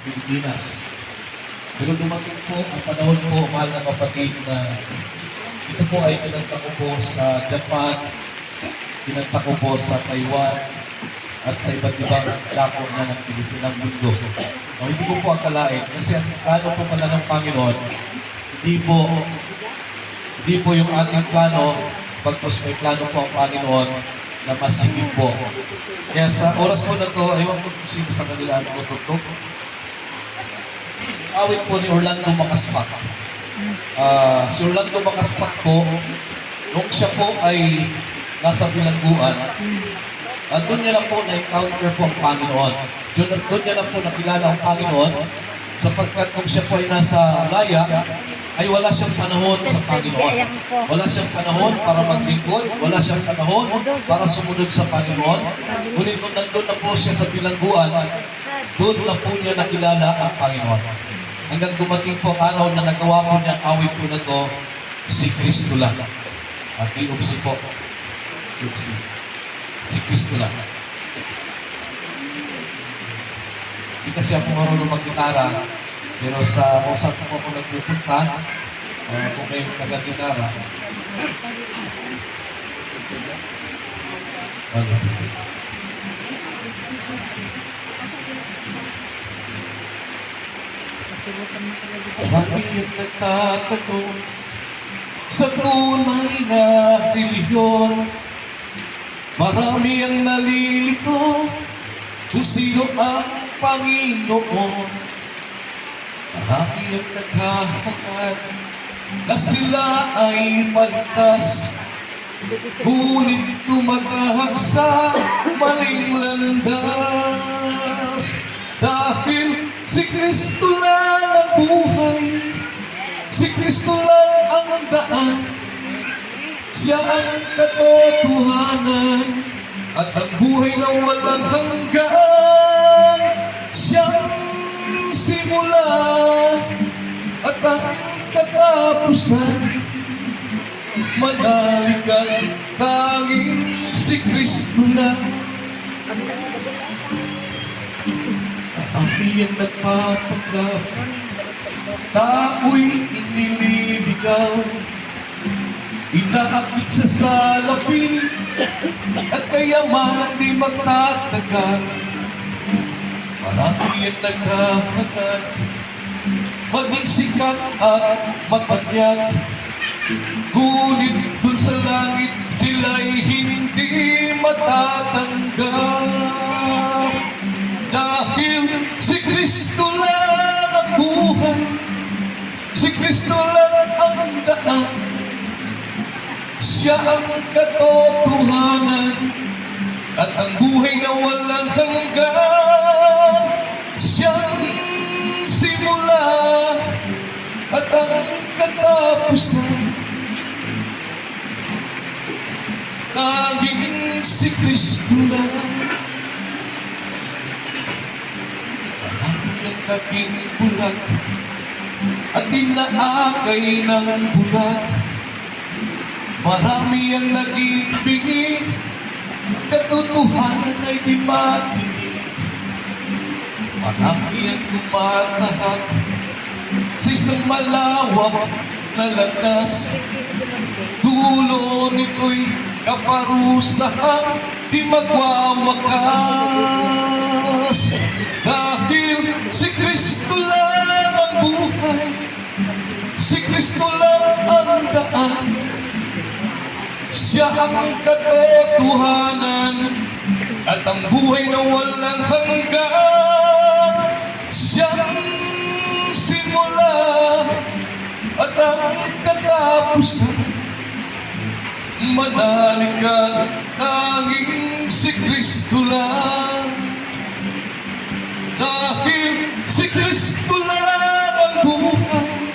Pilipinas. Pero dumating po ang panahon po, mahal na kapatid, na ito po ay kinanta ko po sa Japan, kinanta ko po sa Taiwan, at sa iba't ibang dako na ng Pilipinas mundo. Hindi ko po akalain, kasi ang plano po pala ng Panginoon, hindi po yung ating plano, pagpos may plano po ang Panginoon na masigit po. Kaya sa oras po na to, ayaw ko kung sino sa kanila ang tutok. Awit po ni Orlando Macaspac. Si Orlando Macaspac po, nung siya po ay nasa bilangguan, doon niya lang po na-encounter po ang Panginoon. Doon niya lang po nakilala ang Panginoon, sapagkat kung siya po ay nasa laya, ay wala siyang panahon sa Panginoon. Wala siyang panahon para maglingkod, wala siyang panahon para sumunod sa Panginoon. Ngunit nung nandun na po siya sa bilangguan, doon na po niya nakilala ang Panginoon. Hanggang dumating po araw na nagawa po niya ang awit po na to, si Kristo lang. At iubsi po. Iubsi. Si Kristo lang. Hindi kasi ako marunong mag-gitara, pero sa kung saan po ako nagpupunta, kung may nag-gitara, marami ang nagtatanong sa tunay na relihiyon. Marami ang nalilito kung sino ang Panginoon. Marami ang naghahangad na sila ay maligtas, ngunit tumagahak sa maling landas. Dahil si Kristo lang ang buhay, si Kristo lang ang daan, siya ang katotohanan at ang buhay na walang hanggan. Siyang simula at ang katapusan, manalikan tanging si Kristo lang. Ang iyang nagpapanggap, tao'y inililigaw, inaakit sa salapi at kayamanan di magtatagal. Marami ang naghahangad maging sikat at matanyag, ngunit dun sa langit sila'y hindi matatanggap. Dahil si Kristo lang ang buhay, si Kristo lang ang daan, siya ang katotohanan at ang buhay na walang hanggan. Siyang simula at ang katapusan, tanging si Kristo lang. Marami ang naging bulag at inaakay ng bulag. Marami ang naging bingi, katotohanan ay di matinig. Marami ang tumatahak sa isang malawak na landas. Dulo nito'y kaparusahang di magwawakas. Dahil si Kristo lang ang buhay, si Kristo lang ang daan, siya ang katotohanan at ang buhay na walang hanggan. Siyang simula at ang katapusan, manalikan tanging si Kristo lang. Dahil si Kristo lang ang buhay,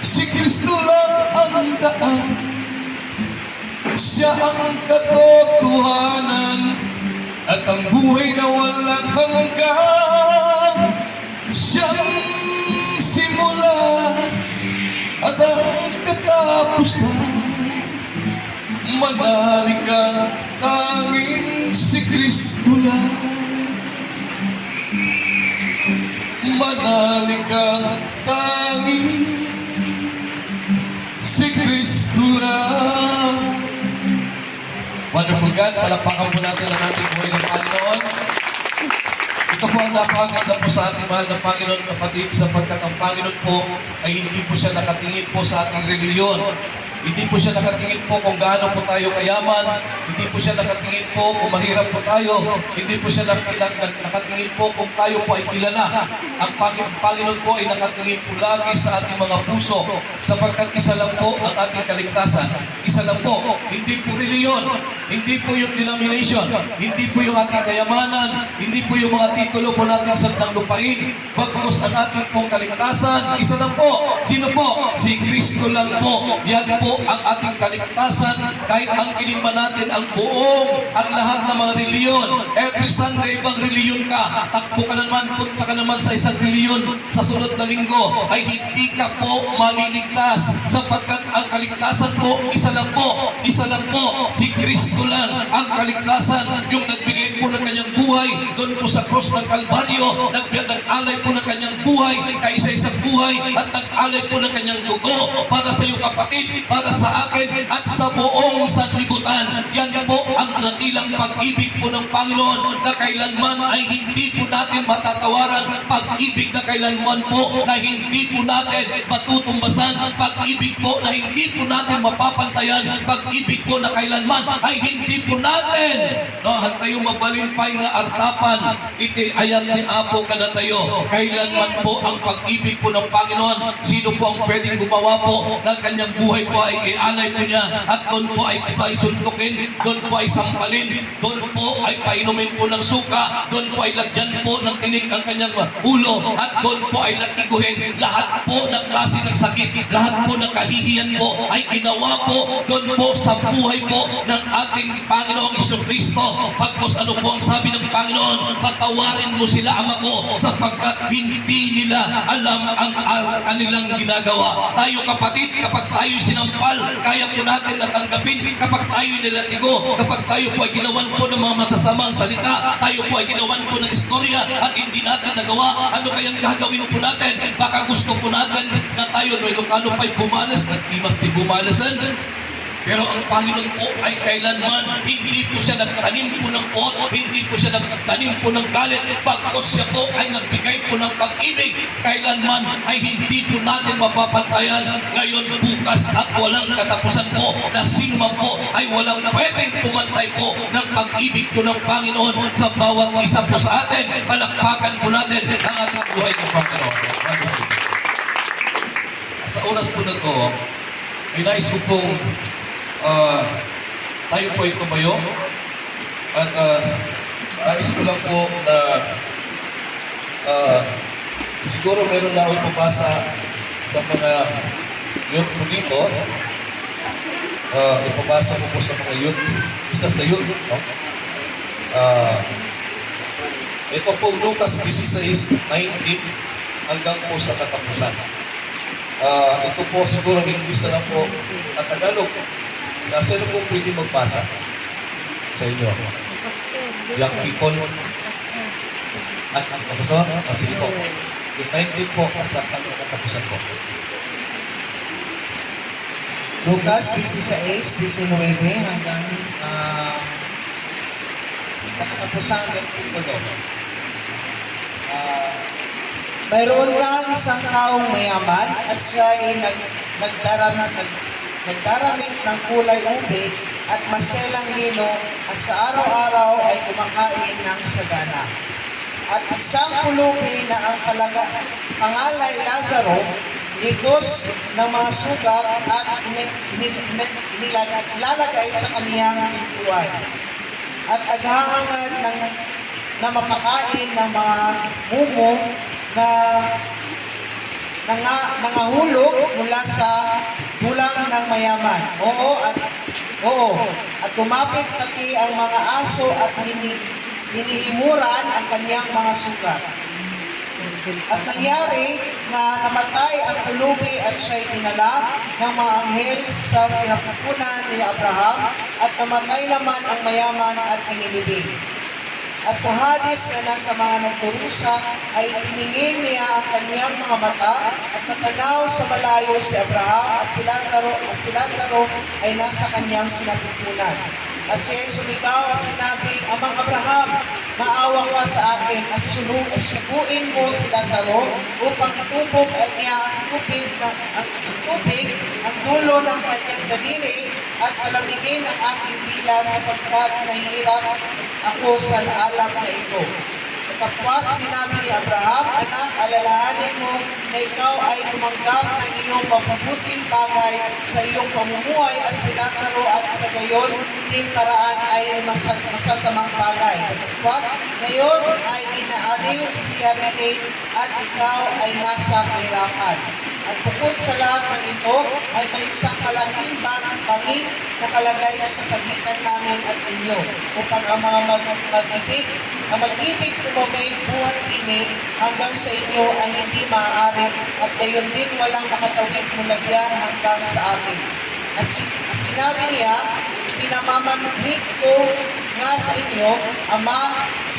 si Kristo lang ang daan, siya ang katotohanan at ang buhay na walang hanggan. Siyang simula at ang katapusan, manalikan tanging si Kristo lang. manalig kang tangi, si Kristo lang. Wonderful God, palakpakan po natin ang ating buhay ng Panginoon. Ito po ang napakaganda po sa ating mahal na Panginoon, kapatid, sapagkat ang Panginoon po ay hindi po siya nakatingin po sa ating reliyon. Hindi po siya nakatingin po kung gaano po tayo kayaman. Hindi po siya nakatingin po kung mahirap po tayo. Hindi po siya nakatingin po kung tayo po ay kilala. Ang Panginoon po ay nakatingin po lagi sa ating mga puso. Sapagkat isa lang po ang ating kaligtasan. Isa lang po. Hindi po reliyon. Hindi po yung denomination. Hindi po yung ating kayamanan. Hindi po yung mga titulo po natin sa lupain. Bagkus ang ating pong kaligtasan. Isa lang po. Sino po? Si Kristo lang po. Yan po ang ating kaligtasan. Kahit ang kinima natin ang ang lahat ng mga reliyon. Every Sunday, ibang reliyon ka. Takbo ka naman, punta ka naman sa isang reliyon sa sunod na linggo, ay hindi ka po maliligtas. Sapagkat ang kaligtasan po, isa lang po. Isa lang po. Si Kristo lang ang kaligtasan. Yung nagbigay po ng kanyang buhay doon po sa cross ng Kalbaryo, nag-alay po ng kanyang buhay, kaisa-isang buhay, at nag-alay po ng kanyang dugo para sa iyong kapatid, para sa akin, at sa buong sanlibutan. Yan po ang dakilang pag-ibig po ng Panginoon na kailanman ay hindi po natin matatawaran. Pag-ibig na kailanman po na hindi po natin matutumbasan. Pag-ibig po na hindi po natin mapapantayan. Pag-ibig po na kailanman ay hindi po natin hantayo mabalimpay nga artapan. Iti ayat ni Apo kada tayo. Kailanman po ang pag-ibig po ng Panginoon. Sino po ang pwedeng gumawa po ng kanyang buhay po ay ialay po niya, at doon po ay suntukin, doon po ay sampalin, doon po ay painumin po ng suka, doon po ay lagyan po ng tinik ang kanyang ulo, at doon po ay latiguhin. Lahat po ng klase ng sakit, lahat po ng kahihiyan po ay ginawa po doon po sa buhay po ng ating Panginoong Jesucristo. Pagkos ano po ang sabi ng Panginoon, patawarin mo sila, Ama ko, sapagkat hindi nila alam ang kanilang ginagawa. Tayo kapatid, kapag tayo sinampal, kaya po natin natanggapin. Kapag tayo nilatigo, kapag tayo po ay ginawan po ng mga masasamang salita, tayo po ay ginawan po ng istorya at hindi natin nagawa, ano kayang gagawin po natin? Baka gusto po natin na tayo no Ilocano pa'y bumalas at di mas di bumalasan. Pero ang Panginoon po ay kailanman hindi po siya nagtanim po ng pot, hindi po siya nagtanim po ng galit, pagkos siya po ay nagbigay po ng pag-ibig. Kailanman ay hindi po natin mapapantayan ngayon, bukas at walang katapusan po na sino man po ay walang pwedeng pumantay po ng pag-ibig po ng Panginoon sa bawat isa po sa atin. Palakpakan po natin ang ating buhay ng Panginoon. Sa oras po na to, ay nais ko pong tayo po ay tumayo at nais ko lang po na siguro meron na ako ipapasa sa mga youth po dito. Ipapasa ko po sa mga youth, isa sa youth, no? Ito po Lucas 16:19 hanggang po sa katapusan. Ito po siguro English na lang po at Tagalog. Sino po pwede magbasa sa inyo? Young people? At ang kapasok? Sige po. Yung 19 po sa katapusan po. Lucas 16:19 hanggang katapusang versikulo. Mayroon lang isang taong mayaman at siya ay nagdaramit ng kulay ube at maselang lino at sa araw-araw ay kumakain ng sagana. At isang pulubi na ang pangalay Lazaro, ligos ng mga sugat at nilalagay sa kaniyang pintuan. At aghahangad na mapakain ng mga mumo na nangahulog mula sa bulang ng mayaman. At kumapit pati ang mga aso at hinihimuran ang kanyang mga sugat. At nangyari na namatay ang pulubi at siya'y dinala ng mga anghel sa sinapupunan ni Abraham, at namatay naman ang mayaman at inilibing. At sa Hades na nasa mga nagkurusa ay piningin niya ang kaniyang mga mata at natanaw sa malayo si Abraham at si Lazaro ay nasa kaniyang sinapupunan. At siya sumigaw at sinabi, Amang Abraham, maawa ka sa akin at suguin mo si Lazaro upang itubog niya ang dulo ng kanyang daliri at palamigin ang aking dila sapagkat nahihirap ako sa alam na ito. Kapag sinabi ni Abraham, Anak, alalahanin mo na ikaw ay tumanggap ng iyong mabubuting bagay sa iyong pamumuhay at si Lazaro at sa gayon ding paraan ay masasamang bagay. Kapag ngayon ay inaaliw siya rin at ikaw ay nasa kahirapan. At bukod sa lahat ng ito, ay may isang malaking bangin na kalagay sa pagitan namin at inyo, upang ang mga mag-ibig tumawid buhat init hanggang sa inyo ay hindi maaari at gayon din walang makatawid mula diyan hanggang sa amin. At sinabi niya, pinamamanhid ko nga sa inyo, Ama,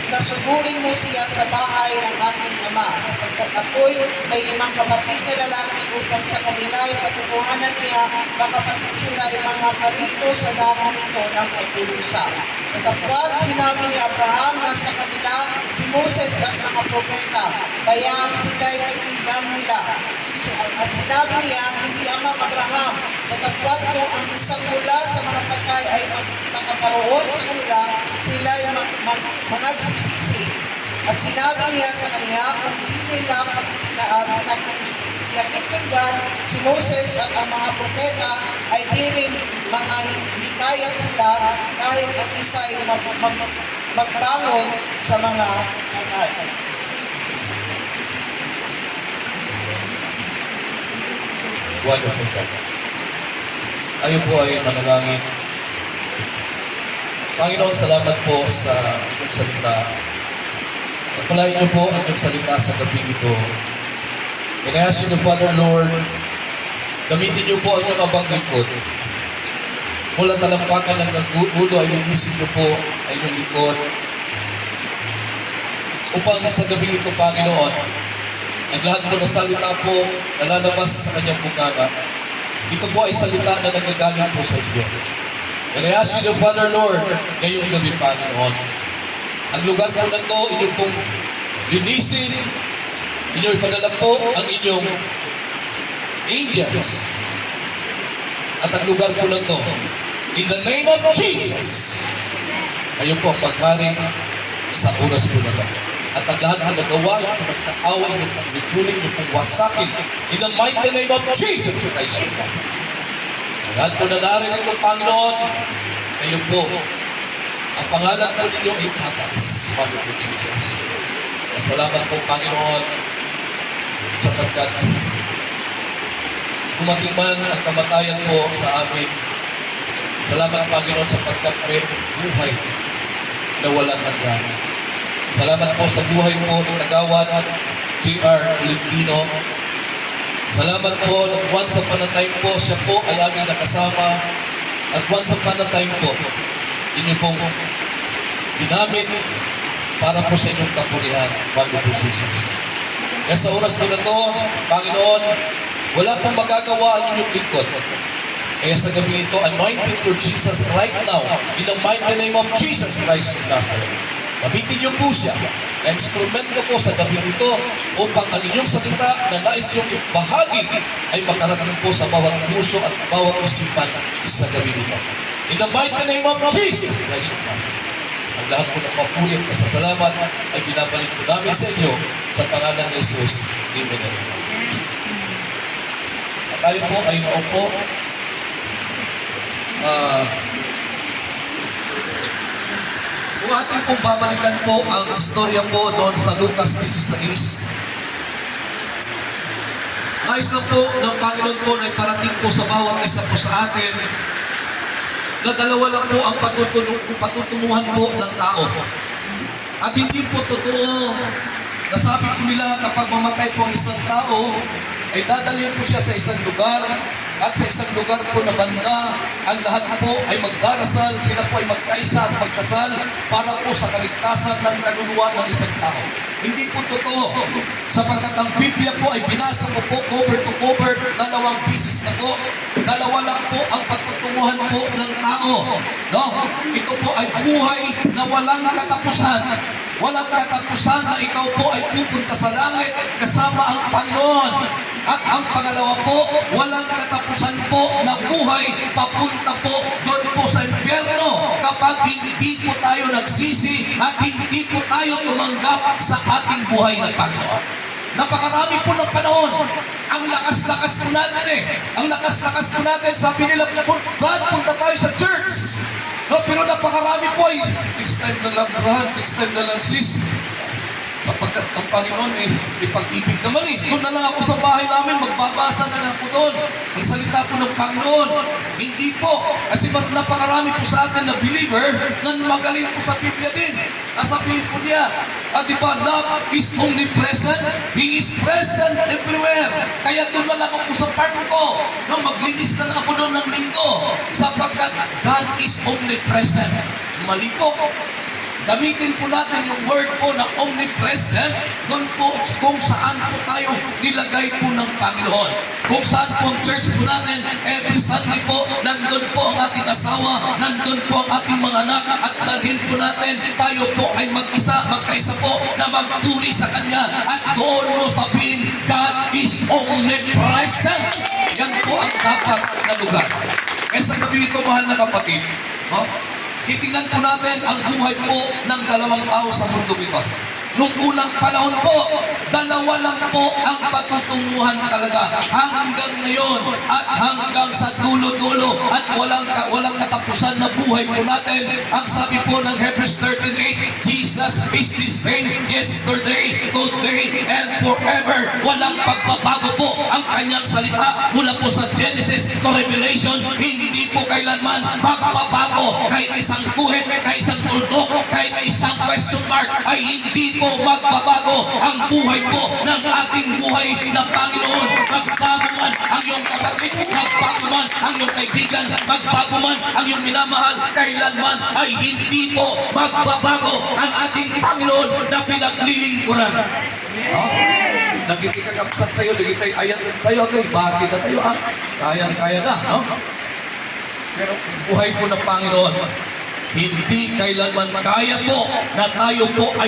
nasuguin mo siya sa bahay ng aking ama, sapagkat ako'y may 5 kapatid na lalaki upang sa kanila ay patutuhanan niya, makapatid sila ay mga karito sa dako nito ng pagdurusa. Katapwat sinabi ni Abraham na sa kanila si Moses at mga propeta, bayang sila'y pakinggan nila. At sinabi niya, hindi Amang Abraham, katapwat kung ang isang mula sa mga patay ay makaparoon sa kanila, sila ay mangagsisisi. At sinabi niya sa kanya, kung hindi nila pinakikinggan si Moses at ang mga propeta, ay di rin hikayat sila kahit ang isa ay magbangon sa mga patay. Wonderful God. Tayo po ay manalangin. Panginoon, salamat po sa inyong salita. Pagpalain niyo po ang inyong salita sa gabi ito. Inayasin niyo, Father Lord, gamitin niyo po ang inyong abang lingkod. Mula talampakan ng nag-ulo ay linisin niyo po ang inyong lingkod. Upang sa gabi ito, Panginoon, ang lahat po na salita po na lalabas sa kanyang bunganga, ito po ay salita na nagagaling po sa iyo. And I ask you, Father Lord, ngayong gabi, Panginoon, ang lugar po na ito, inyong pong linisin, inyong ipadala po ang inyong angels. At ang lugar po na ito, in the name of Jesus, ngayon po ang pagkaring sa oras po na ito. At ang lahat ng nagawa, yung nagkaaway, yung pagbibuling, yung pagwasakin, in the mighty name of Jesus Christ. Lahat po na narinig ng Panginoon, kayo po, ang pangalan po ninyo ay tatas, Father po Jesus. At salamat po, Panginoon, sapagkat dumating man ang kamatayan po sa amin. Salamat, Panginoon, sapagkat may buhay na walang hanggan. Salamat po sa buhay mo ng Kagawad J.R. Tolentino. Salamat po na once upon a time po, siya po ay aming nakasama. At once upon a time po, inyo pong ginamit para po sa inyong kapurihan, bago po Jesus. Kaya sa oras po na to, Panginoon, wala pong magagawa ang inyong lingkod. Kaya sa gabi ito, anointing for Jesus right now, in the mighty name of Jesus Christ of Nazareth. Gamitin niyo po siya na instrumento po sa gabi ito upang ang inyong salita na nais yung bahagi ay makarating po sa bawat puso at bawat isipan sa gabi ito. In the mighty name of Jesus Christ of Nazareth. Ang lahat po ng papuri at pasasalamat ay binabalik po namin sa inyo sa pangalan ni Jesus. Amen. At tayo po ay naupo. Kung ating pong babalikan po ang istorya po doon sa Lucas 16, nais lang po ng Panginoon po na iparating po sa bawat isa po sa atin na dalawa lang po ang patutunguhan po ng tao. At hindi po totoo na sabi po nila kapag mamatay po ang isang tao, ay dadalhin po siya sa isang lugar at sa isang lugar po na banda, ang lahat po ay magdarasal, sila po ay magkaisa at magdasal para po sa kaligtasan ng kaluluwa ng isang tao. Hindi po totoo, sapagkat ang Biblia po ay binasa ko po cover to cover 2 beses na po. 2 lang po ang patutunguhan po ng tao. No? Ito po ay buhay na walang katapusan. Walang katapusan na ikaw po ay pupunta sa langit kasama ang Panginoon. At ang pangalawa po, walang katapusan po na buhay papunta po doon po sa impyerno kapag hindi po tayo nagsisi at hindi po tayo tumanggap sa ating buhay ng Panginoon. Napakarami po ng panahon. Ang lakas-lakas po natin Ang lakas-lakas po natin, sabi nila, Brad, punta tayo sa church. No, pero napakarami po ay, next time na lang, Brad, next time na lang, sis. Sapagkat ang Panginoon pag-ibig naman Doon na lang ako sa bahay namin, magbabasa na lang ako doon. Ang salita po ng Panginoon. Hindi po. Kasi napakarami po sa atin na believer na magaling po sa Biblia din. Nasabihin po niya, di ba, love is omnipresent. He is present everywhere. Kaya doon na lang ako sa part ko. No, maglinis na lang ako doon ng linggo. Sapagkat God is omnipresent. Mali po. Gamitin po natin yung word po na omnipresent doon po kung saan po tayo nilagay po ng Panginoon. Kung saan po ang church po natin, every Sunday po, nandun po ang ating asawa, nandun po ang ating mga anak, at dalhin po natin, tayo po ay magkaisa po na magpuri sa Kanya. At doon mo sabihin, God is omnipresent. Yan po ang dapat na lugar. Kaya sa gabi ito, mahal na kapatid, titingnan po natin ang buhay po ng dalawang tao sa mundo ito. Nung unang panahon po, 2 lang po ang patutunguhan talaga hanggang ngayon at hanggang sa dulo-dulo at walang katapusan na buhay po natin. Ang sabi po ng Hebrews 13:8, Jesus is the same yesterday, today, and forever. Walang pagbabago po ang kanyang salita mula po sa Genesis to Revelation. Hindi po kailanman magbabago. Kahit isang guhit, kahit isang tuldok, kahit isang question mark ay hindi po magbabago ang buhay po ng ating buhay na Panginoon. Magbago man ang iyong kapatid, magbago man ang iyong kaibigan, magbago man ang iyong minamahal, kailanman ay hindi po magbabago ang ating Panginoon na pinaglilingkuran. Naging kakapsat tayo, naging tayo, ayat tayo, okay, bakit na tayo, kayang-kaya na, no? Pero buhay po ng Panginoon, hindi kailanman kaya po na tayo po ay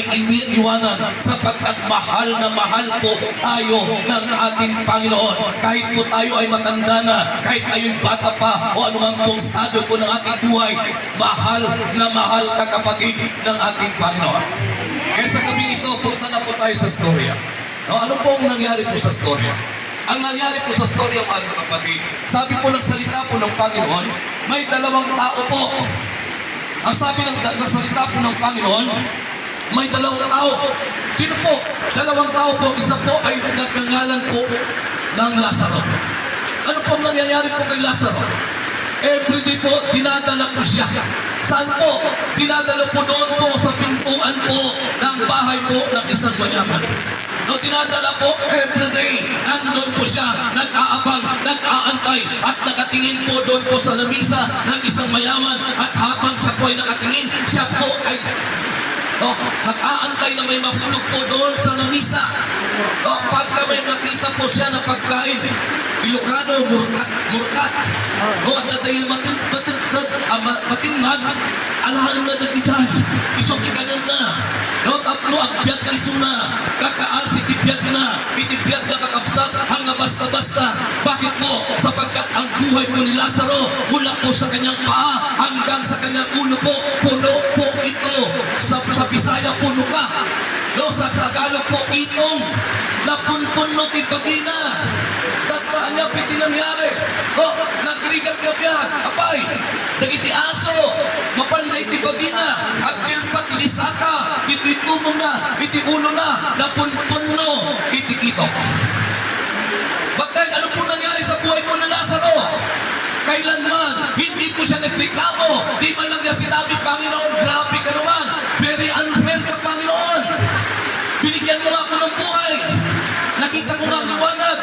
iwanan sapagkat mahal na mahal po tayo ng ating Panginoon. Kahit po tayo ay matanda na, kahit tayo'y bata pa o anumang pong estado po ng ating buhay, mahal na mahal ka kapatid ng ating Panginoon. Kaya sa gabing ito, punta na po tayo sa storya. No, ano pong nangyari po sa storya? Ang nangyari po sa storya, mga kapatid, sabi po ng salita po ng Panginoon, may 2 tao po. Ang sabi ng salita po ng Panginoon, may 2 tao. Sino po? 2 tao po. Isa po ay nagngangalan po ng Lazaro. Ano po nangyayari po kay Lazaro? Everyday po, dinadala po siya. Saan po? Dinadala po doon po sa pintuan po ng bahay po ng isang mayaman. No, dinadala po everyday. Nandun po siya, nag-aabang, nag-aantay, at nakatingin po doon po sa lamisa ng isang mayaman. At habang siya po ay nakatingin, siya po ay nag-aantay na may mapulog po doon sa lamisa. Pagka may nakita po siya na pagkain, Ilocano, murkat. At dahil matingnan, alahan na nagkijay. Isok ikanan na. Tapno ang biyag iso na. Kakaan si tibiyag na. Itibiyag na kakabsat hanggang basta-basta. Bakit po? Sapagkat ang buhay po ni Lazaro mula po sa kanyang paa hanggang sa kanyang ulo po, puno po ito. Sa Bisaya, puno ka. Sa Tagalog po, itong napunpun no tipagina. Tataan niya, piti nangyari. Nagrigal ka biyan. Apay, nagiti aso, mapanday tipagina. At kilpat isaka, iti tumong na, iti ulo na, napunpun no, iti kito. Bagay, ano po nangyari sa buhay po ng Lazaro? Kailanman, hindi po siya nagreklamo. Di man lang niya sinabi, Panginoon, grabe ka naman. Very unfair ka, Panginoon. Binigyan mo ako ng buhay. Nakita ko nga ang liwanag.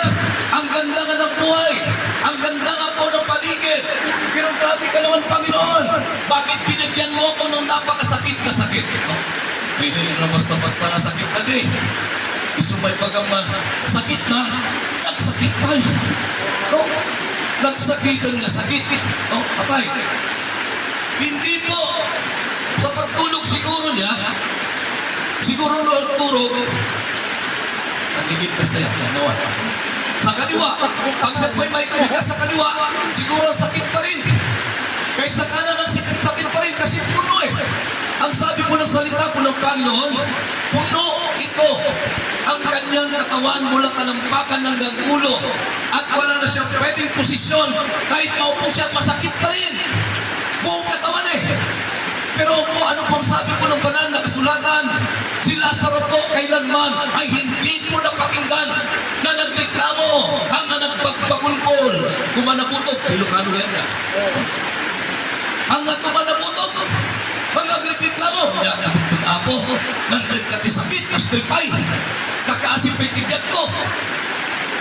Ang ganda nga ng buhay. Ang ganda nga po ng paligid. Pero grabe ka naman, Panginoon. Bakit binigyan mo ako ng napakasakit na sakit? No? Hindi na basta-basta na sakit na din. Isumay pagang sakit na, nagsakit tayo. No? Nagsakitan nga sakit. No? Abay. Hindi po. Sa pagtulog siguro niya, siguro turog, nagigit basta yan, nawa. Sa kaliwa, pag siya po'y may tumigas sa kaliwa, siguro sakit pa rin. Kahit sa kanan, ang sakit pa rin kasi puno eh. Ang sabi po ng salita po ng Panginoon, puno ito ang kanyang katawan mula talampakan hanggang ulo at wala na siyang pwedeng posisyon kahit maupo siya masakit pa rin. Buong katawan eh. Pero po, ano pong sabi po ng banal na kasulatan? Si Lazaro po kailanman ay hindi po napakinggan na nagreklamo hanggang nagpagpagulkol. Kumanabutok, Ilocano yan na. Hanggang kumanabutok, hanggang nagreklamo. Yan, nabugtog ako, nagkati sakit, nastripay, kakaasin pa'y tigyat ko.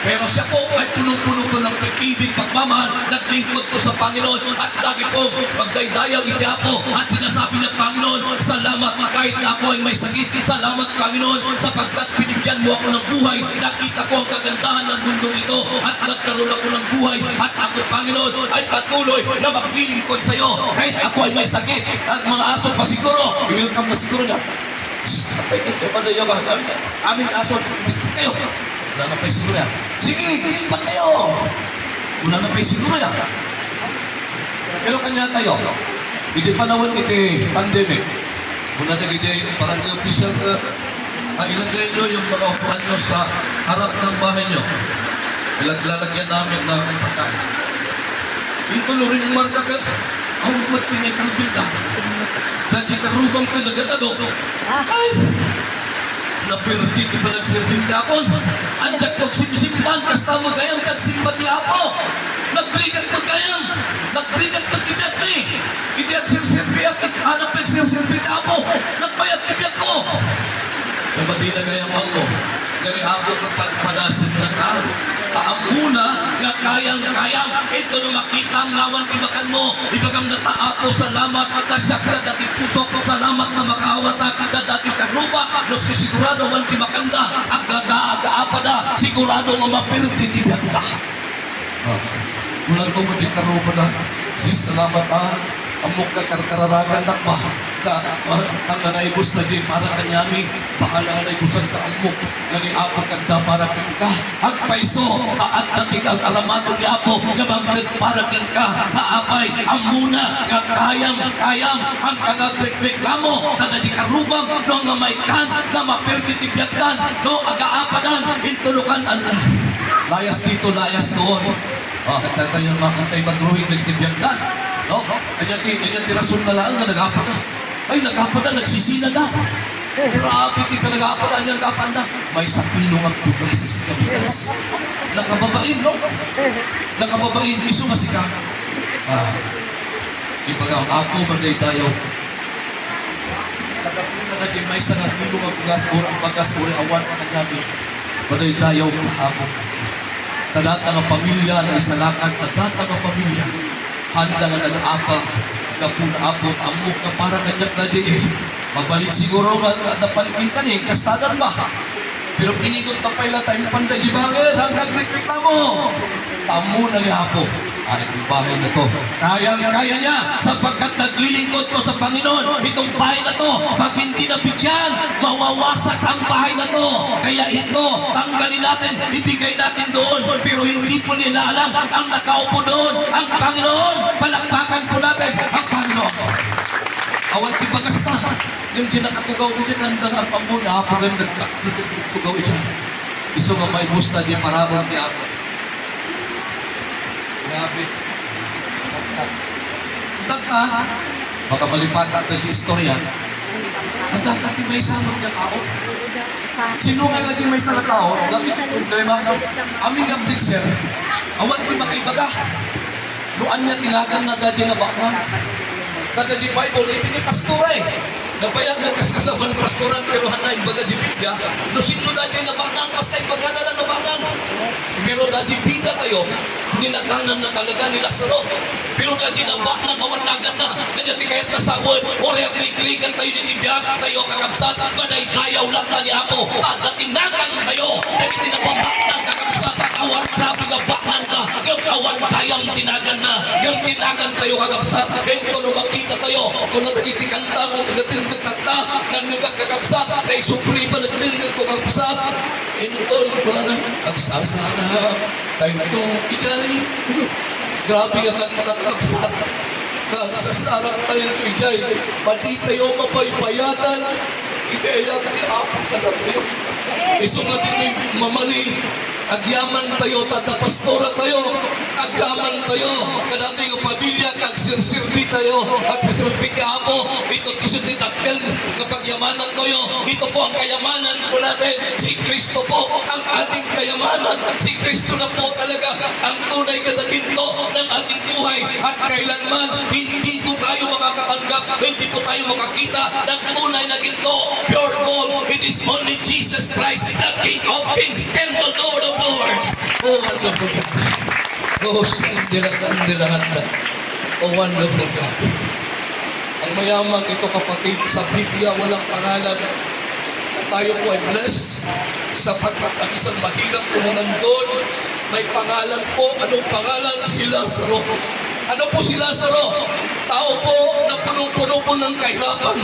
Pero siya po ay punong-puno ko ng pag-ibig, pagmamahal, naglingkod ko sa Panginoon at lagi po magdaydayaw iti Apo at sinasabi niya, Panginoon, salamat kahit na ako ay may sakit. Salamat, Panginoon, sapagkat binigyan mo ako ng buhay. Nakita ko ang kagandahan ng mundo ito at nagkaroon ako ng buhay at ako, Panginoon, ay patuloy na maglilingkod sa iyo kahit ako ay may sakit. At mga aso pa siguro, i-welcome na siguro niya. Kapag ito pa na yung aming aso, basta kayo. Wala na pa'y siguro yan. Sige, gilpat kayo! Wala na pa'y siguro yan. Pero kanya tayo, hindi pa naman iti pandemic. Muna na gaya parang yung official ka, ilagay nyo yung mga upuan nyo sa harap ng bahay nyo. Lalagyan namin ng pagkain. Ito rin yung marka ka, ang ba't pinay-kabil ka? Dahil karubang ka nagatado. Ay! Naperti ti pa nagsirbing kapon. Andak pagsimsimpan, kasta mo gayang kagsimbati ako. Nagbrigat mo gayang. Nagbrigat mo tibiyat mi. Hindi at sirsirbiat, anak pagsirsirbi ako. Nagbayat tibiyat ko. Kabadi na gayang ako. Gani ako kapagpadasin na ka. Taamuna nga kayang-kayang. Ito na makita ang lawan tibakan mo. Ibagam na taapo, salamat. Kasyak na dati pusok. Salamat na makahawatak na dati karuba. No sigurado man timakanda. Aga-aga-apa na. Sigurado nga mapirti tibiyanda. Mulang ko mo di karuba na. Salamat amok na karkararagan na pa. Ang naibus na di para kanyami, bahala nga naibusan ka amok, naniapo kanda para ka. Ang paiso, kaat natin ang alamatong ni Apo, nabangtag para ka, kaapay, ang muna, nga kayam, ang tagagreklamo, taga di karubang, no nga may kan, na maperditibyakan, no agaapadan, intulukan Allah. Layas dito, layas doon. Hantay tayo makantay madruhing nagtibyakan. No? Kanya tirasun na lang nga nag-apa ka. Ay, nag-apa na, nagsisina na. Grabe, di ka nag-apa na, nag-apa na. May sapilong ang tugas na bigas. Nakababain, no? Nakababain, iso nga si ka. Ipagaw, ako magday tayo. Nakapuna na din may sangat pilong ang tugas, ang bagas, awan ang kanyami. Magday tayo, kahapon. Tadata ng pamilya na isalakan, tadata ng pamilya. Handa nga nag-apa, kapuna apot, amok na para kanyak na di eh. Mabalik siguro nga napalipin ka ni, kastadan ba? Pero pinigot na pala tayong panday di bangir, hanggang reklamo. Tamo na ni Apo. Arit yung bahay na to. Kayang-kaya niya sapagkat naglilingkod ko sa Panginoon. Itong bahay na to, pag hindi nabigyan, mawawasak ang bahay na to. Kaya ito, tanggalin natin, ibigay natin doon. Pero hindi po nila alam ang nakaupo doon. Ang Panginoon, palakpakan po natin ang Panginoon. Awal tibagas na. Yung dinakatugaw ko dyan, handa nga pamuna, Apo ganun nagtugaw dyan. Iso nga may busta dyan, parabang ti Apo. Grabe. Tata, baka malipatan na di istorya. Ang dapat may samot na tao. Sino nga lagi may sana tao? Lagi yung problema. Aming ang preacher, awan di makaibaga. Doon niya tinagan na dadya na baka. Dadya Bible, ipinipastura eh. Nabayag ng kasasaban ng pastoran pero hanay baga di bigya. No sino dadya na baka, basta ibaga na lang na baka. Pero dadya bida kayo, ginaganan na talaga ni Lazaro. Pero na ginaba na mawatagan na. Kanya di kaya't nasawad. Ore ang may tayo nitibiyag, tayo kakabsat, maday tayaw lang na ni ako. At tinagan tayo, dahil tinababak ng kakabsat, awan sabi nga baknan ka, yung awan tayang tinagan na, yung tinagan tayo kakabsat, ito no makita tayo, kung nagkitikanta mo, nagtindig kanta, nang nagkakabsat, ay supli pa nagtindig ko kakabsat, ito ko na nagsasara, tayo to, ijay, grabe nga kakabsat, nagsasara tayo to, ijay, pati tayo mapaypayatan, ikayak ni Apo tayo. Iso nga din mamali, agyaman tayo, tatapastora tayo, agyaman tayo, kadati ng pamilya, kagsirbi tayo, kagsirbi ka Apo, ito kiso titakkel, kapagyamanan tayo, ito po ang kayamanan po natin, si Kristo po ang ating kayamanan, si Kristo na po talaga ang tunay kadaginto ng ating buhay, at kailanman hindi po tayo makakatanggap, hindi po tayo makakita ng tunay na ginto, pure gold, it is only Jesus Christ, the King of Kings and the Lord of Lords. Oh, wonderful God. Oh, sindilahan. Oh, wonderful God. Ang mayamang ito kapatid sa Biblia, walang pangalan. Tayo po ay blessed sapagkat ang isang mahirap po na nandun, may pangalan po. Anong pangalan? Si Lazaro. Ano po si Lazaro? Tao po na punong-puno po ng kahirapan.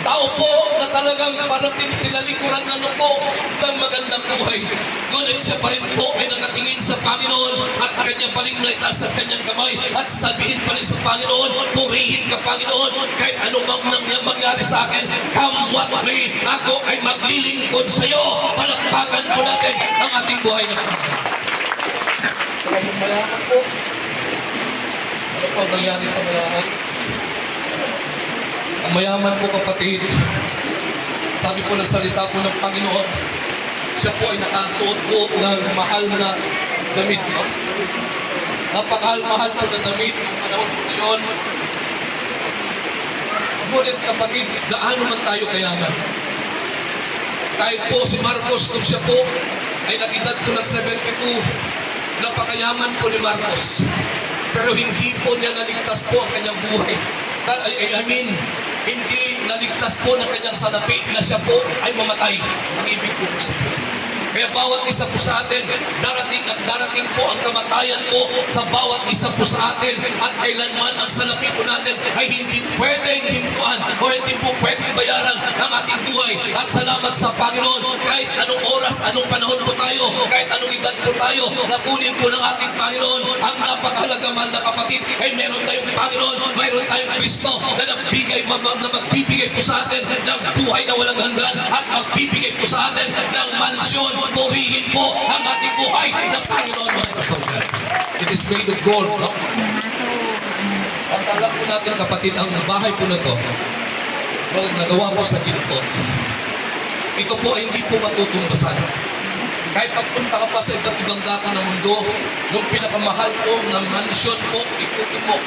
Tao po na talagang parang tinalikuran na po ng magandang buhay. Ngunit siya pa rin po ay nakatingin sa Panginoon at kanya pa rin naitaas ang kanyang kamay at sabihin pa rin sa Panginoon, purihin ka Panginoon, kahit ano bang mangyari sa akin, come what may, ako ay maglilingkod sa iyo. Palakpakan po natin ang ating buhay na Panginoon. Kaya mayaman po. Ano po nangyari sa mayaman? Ang mayaman po kapatid, sabi po ng salita po ng Panginoon, siya po ay nakasuot po ng mahal na damit. No? Napakahal-mahal po na damit ang panahon po ngayon. Ngunit kapatid, gaano man tayo kayaman? Kahit po si Marcos, kung siya po ay nag-edad po ng 72, napakayaman po ni Marcos. Pero hindi po niya naligtas po ang kanyang buhay. Hindi naligtas po ng kanyang salapi na siya po ay mamatay. Ang ibig po sabihin. Kaya bawat isa po sa atin, darating at darating po ang kamatayan po sa bawat isa po sa atin. At kailanman ang salapi po natin ay hindi pwedeng hintuan o hindi po pwedeng bayaran ang ating buhay. At salamat sa Panginoon, kahit anong oras, anong panahon po tayo, kahit anong edad po tayo, nakunin po ng ating Panginoon. Ang napakahalaga man na kapatid, ay meron tayong Panginoon, mayroon tayong Kristo na magbibigay po sa atin ng buhay na walang hanggan at magbibigay po sa atin ng mansyon. Purihin po ang ating buhay ng Panginoon. It is made of gold. No? At alam po natin kapatid, ang bahay po na ito, nagawa po sa ginto. Ito po ay hindi po matutumbasan. Kahit pagpunta ka pa sa iba't ibang dako ng mundo, yung pinakamahal po ng mansyon po, ito po,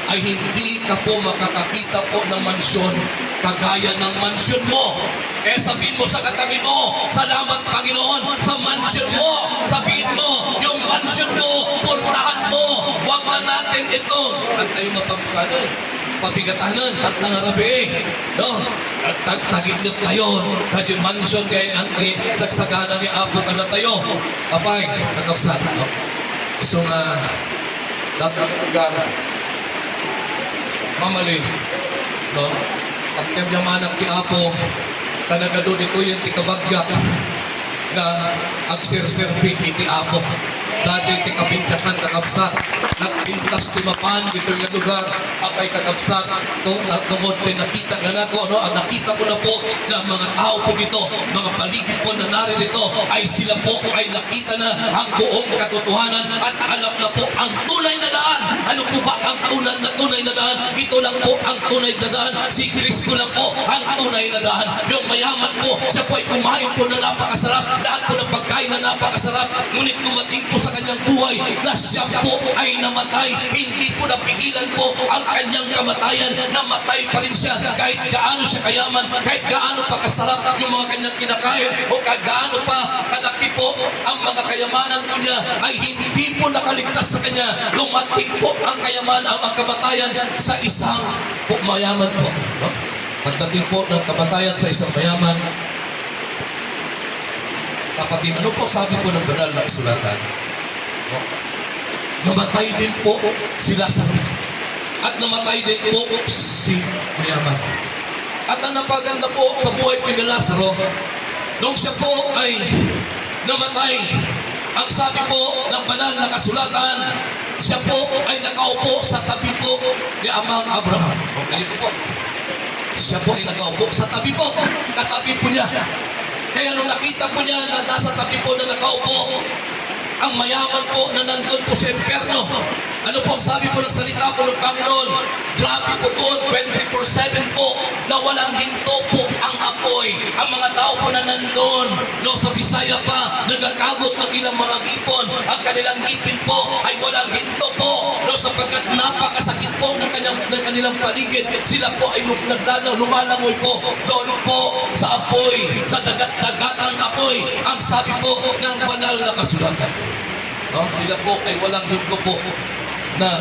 ay hindi ka po makakakita po ng mansyon kagaya ng mansyon mo. Kaya sabihin mo sa katabi mo, salamat Panginoon sa mansyon mo. Sabihin mo, yung mansyon mo, puntahan mo. Huwag na natin ito. At tayo mapapagano, pabigatanan at nangarabi. No? At tagigip tayo. Kasi mansyon kaya ang sagsagana ni Apo ka na tayo. Apay, nakapsat. No? So nga, dapat nagana. Mamalin. No? At kanyamanak ti Apo, talaga doon ito yung tikabagyak na agsirsirpi iti Apo. Dati iti kabintasan kakabsat, nagpintas tumapan dito yung lugar, apay kakabsat, tungod nakita na nako, no? Ang nakita ko na po na mga tao po dito, mga paligid po na naririto, ay sila po ay nakita na ang buong katotohanan at alam na po ang tunay na daan. Ano po ba ang tunay na daan? Ito lang po ang tunay na daan. Si Kristo lang po ang tunay na daan. Yung mayaman po, siya po ay kumain po na napakasarap, lahat po ng pagkain na napakasarap, ngunit dumating po sa sa kanyang buhay na siya po ay namatay. Hindi po napigilan po ang kanyang kamatayan. Namatay pa rin siya kahit gaano siya kayaman, kahit gaano pa kasarap yung mga kanyang kinakain, o kahit gaano pa kalaki po ang mga kayamanan po niya, ay hindi po nakaligtas sa kanya. Lumating po ang kayamanan, ang kamatayan sa isang po mayaman po. No? Pagdating po ng kamatayan sa isang mayaman, kapatid, ano po sabi po ng banal na kasulatan? No? Namatay din po sila sa at namatay din po si mayaman. At ang napaganda po sa buhay po ni Lazaro, nung siya po ay namatay, ang sabi po ng banal na kasulatan, siya po ay nakaupo sa tabi po ni Amang Abraham. O ganito po, siya po ay nakaupo sa tabi po, katabi po niya. Kaya nung nakita po niya na nasa tabi po na nakaupo, ang mayaman po na nandun po sa impyerno, ano po ang sabi po ng salita po ng Panginoon? Grabe po doon, 24/7 po, na walang hinto po ang apoy. Ang mga tao po na nandun, no, sa Bisaya pa, nagkakagot ng ilang mga ngipon. Ang kanilang ngipin po ay walang hinto po, no, sapagkat napakasakit po ng kanilang paligid. Sila po ay lumalangoy po doon po sa apoy, sa dagat-dagatang apoy. Ang sabi po ng banal na kasulatan. No, sila po ay walang hinto po na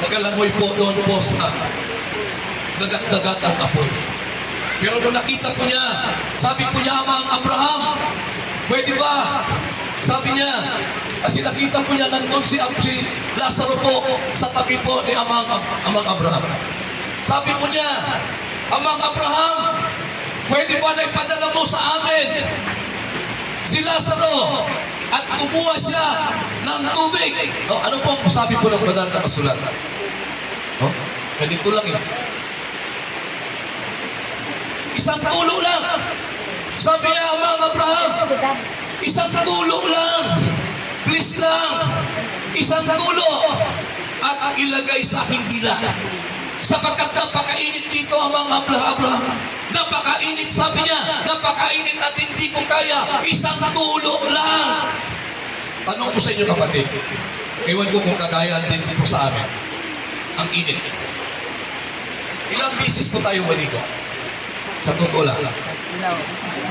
nagalangoy po doon po sa dagat-dagatang apoy. Pero nung nakita po niya, sabi po niya, Amang Abraham, pwede ba? Sabi niya, kasi nakita po niya nandun si Lazaro po sa tabi po ni Amang Abraham. Sabi po niya, Amang Abraham, pwede ba na ipadala mo sa amin si Lazaro at kumuha siya ng tubig? No, ano po ang sabi po ng banal na kasulatan? No? Ganito lang yun. Isang tulo lang. Sabi niya, Amang Abraham, isang tulo lang. Please lang. Isang tulo. At ilagay sa aking dila. Sapagkat napakainit dito, Amang Abraham. Napakainit, sabi niya. Napakainit at hindi ko kaya. Isang tulo lang. Tanong ko sa inyo, kapatid. Ewan ko kung kagaya din po sa amin. Ang init. Ilang bisis po tayo maligo? Sa totoo lang.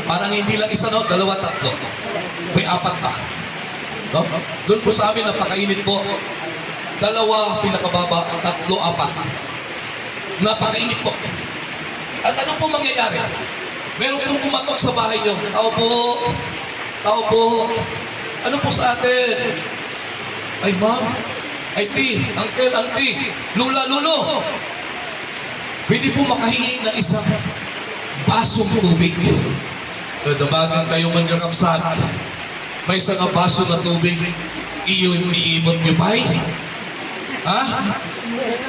Parang hindi lang isa, no? 2, 3. May 4 pa. No? Doon po sa amin, napakainit po. 2, pinakababa, 3, 4. Napakainit po. At ano po mangyayari? Meron pong kumatok sa bahay nyo. Tao po. Tao po. Ano po sa atin? Ay, ma'am. Ay, uncle, auntie. Lula, lulo. Pwede po makahingi ng isang basong tubig. Dabagan kayo man kakamsat. May isang baso na tubig. Iimot nyo pa eh. Ha?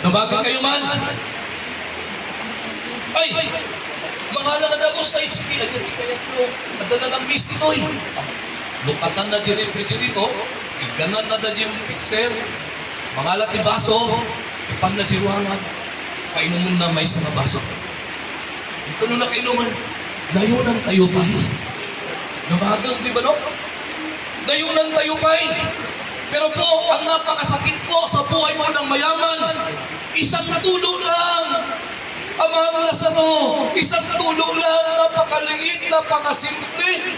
Dabagan kayo man. Ay! Mga nangadagos ay sige, agad kaya ko. Adala ng bis dito eh. Lukatan na dyan yung pretty dito. Iganan na dyan yung pixer. Mga lati baso. Ipang na diruangan. Painuman na may isang baso. Ito nung nakainuman, nayunan tayo pa. Namagang, di ba no? Nayunan tayo pa. Pero po, ang napakasakit po sa buhay mo ng mayaman, isang tulo lang. Amang Lazaro, isang tulo lang, napakaliit, napakasimple.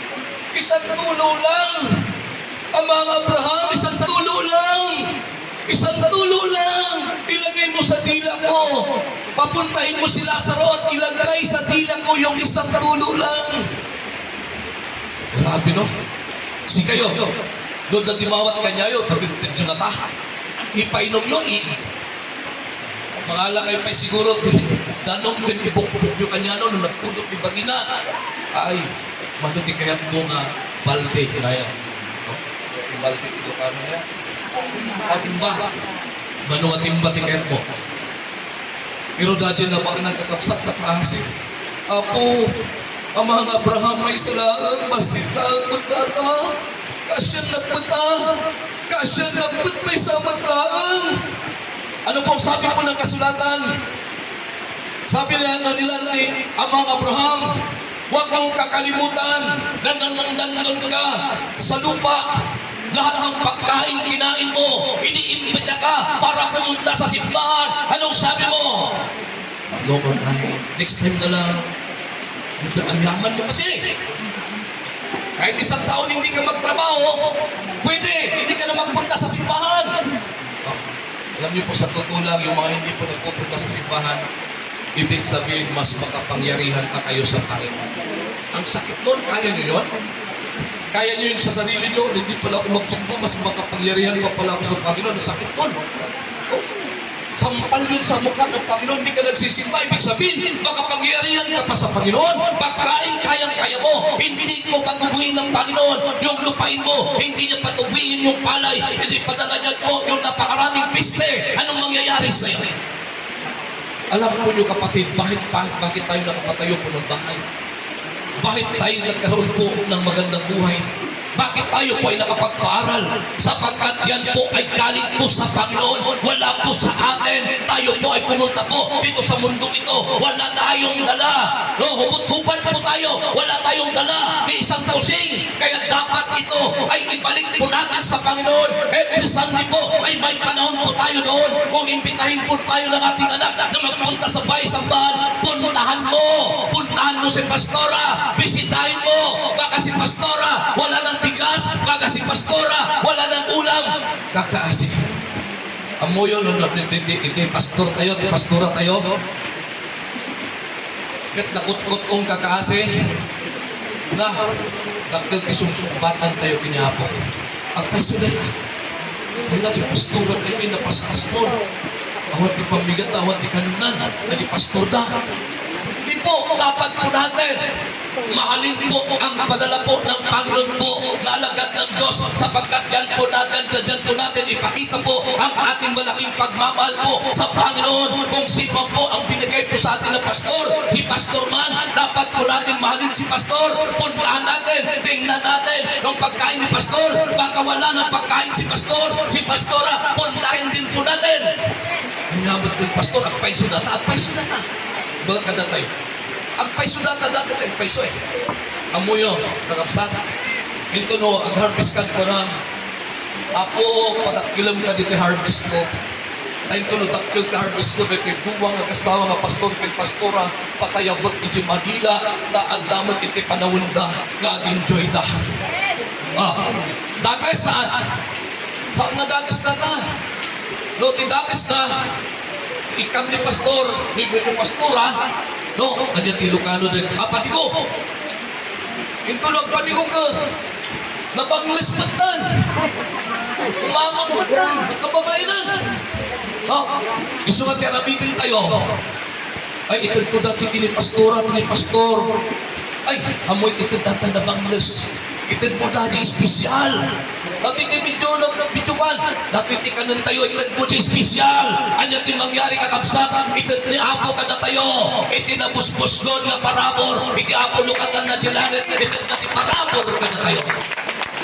Isang tulo lang. Amang Abraham, isang tulo lang. Isang tulo lang. Ilagay mo sa dila ko. Papuntahin mo si Lazaro at ilagay sa dila ko yung isang tulo lang. Grabe no? Si kayo, doon na dimawat kanya yun, pagdating nyo na ta. Ipainom nyo, Mangala kayo pa siguro, danong din ibukbuk yung kanya no, nung nagpudot yung bagina. Ay, manuti kaya't mo nga balde. Kaya, no? Yung balde ito kano niya. Atimba. Manu atimba ti kaya't mo. Pero dahil na baka nagkakapsat na kasi. Apo, ang mga Abraham may salaan, masitang magdata. Kasyang nagmata. Kasyang nagmat may samantaan. Ano po sabi po ng kasulatan? Sabi nila ni Amang Abraham, Huwag mong kakalimutan na nandun ka sa lupa. Lahat ng pagkain kinain mo, iniimbita ka para pumunta sa simbahan. Anong sabi mo? Loko tayo. Next time na lang. Ang yaman mo kasi. Kahit isang taon hindi ka magtrabaho, pwede. Hindi ka na magpunta sa simbahan. Alam niyo po sa totoo lang, yung mga hindi po nagpupunta sa simbahan, ibig sabihin, mas makapangyarihan pa kayo sa Panginoon. Ang sakit nun, kaya niyo yun? Kaya niyo yun sa sarili niyo, hindi pala ako magsimba, mas makapangyarihan pa pala ako sa Panginoon. Ang sakit nun. Oh. Sampal yun sa mukha ng Panginoon, hindi ka nagsisimba. Ibig sabihin, makapangyarihan ka pa sa Panginoon. Pagkain, kayang-kaya mo. Hindi mo patubuhin ng Panginoon yung lupain mo. Hindi niya patubuhin yung palay. Hindi padala niya po yung napakaraming piste. Anong mangyayari sa'yo? Alam po niyo kapatid, bakit tayo nakapatayo po ng bahay? Bakit tayo nagkaroon po ng magandang buhay? Bakit tayo po ay nakapagpaaral? Sapagkat yan po ay galing po sa Panginoon. Wala po sa atin. Tayo po ay pumunta po dito sa mundong ito. Wala tayong dala. No, hubot-huban po tayo. Wala tayong dala. May isang kusing. Kaya dapat ito ay ibalik po natin sa Panginoon. Every Sunday po ay may panahon po tayo doon. Kung imbitahin po tayo ng ating anak na magpunta sa bahay-sambahan, puntahan mo. Puntahan mo si Pastora. Bisitahin mo. Baka si Pastora wala ng bigas, baka si Pastora wala ng ulam. Kakaasi. Amo yun, iti pastor tayo, iti pastora tayo. Kat nakut-kut kong kakaasi na dakil isungsumbatan tayo kinyapo. Ang pasuday ka. Wala di pastora kayo na pastor. Awat di pamigat, awat di kanunan, na di pastor da. Hindi po, dapat po natin mahalin po ang padala po ng Panginoon po na alagad ng Diyos sapagkat dyan po natin ipakita po ang ating malaking pagmamahal po sa Panginoon kung sino po ang binigay po sa atin ng pastor. Si pastor man, dapat po natin mahalin si pastor. Puntahan natin, tingnan natin ng pagkain ni pastor. Baka wala ng pagkain si pastor. Si pastora, puntahin din po natin. Ang nabot ng pastor, ang paiso data. Baka na tayo. Ang paiso data dati tayo paiso eh. Amuyo, nakapsat. Ito no, ang harvest kan ko na. Ako, patakilam ka dito harvest mo. Tayo ito no, takil ka harvest mo. Kaya buwang ang kasama nga pastor, kay pastora, patayabot iti Manila, na ang damot iti panawin da, nga enjoy da. Dagas saan? Bak nga dagas na ka. No, ti dagas na. Ikam ni pastor, ni pastora, no, kanya ti Lucano din. Patigo. Intulog patigo ka. Nabangles matan. Umangot matan. Nagkababainan. Gusto nga terabitin tayo. Ay, itod ko dati ni pastora, ni pastor. Ay, amoy itod dati na bangles. Itod mo dati espesyal. Dati ti video kan. Dati ti kanon tayo, itod mo di espesyal. Anya ti mangyari kakabsat, itod ni apo ka na tayo. Iti na busbusgon nga parabor. Iti apo lukatan na di langit. Itod na ti parabor ka na tayo.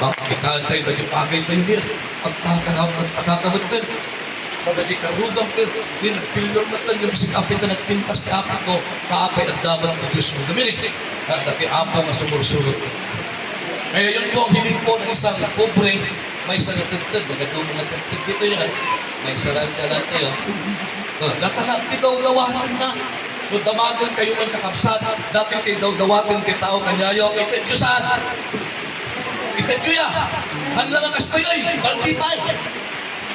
Ikahan tayo, dati pagay tayo niya. Ang pagkakamat ka. Dati karudang ka. Di nagpilyor na tayo. Bisig apit na nagpintas ni apo ko. Kaapay ang damat ng Diyos mo. Gamirin. Dati apo nga sumursulot. Kaya yun po ang hiling po ng isang pobre, may isang natagtag, magandang natagtag dito yan, may isaran ka lang tayo. Natalang tidaw-dawatin na. Kung damagan kayo ng kakabsat, dati tidaw-dawatin titao kanyayo, itadyo saan? Itadyo ya. Hanlang ang kastoy ay, baltipay.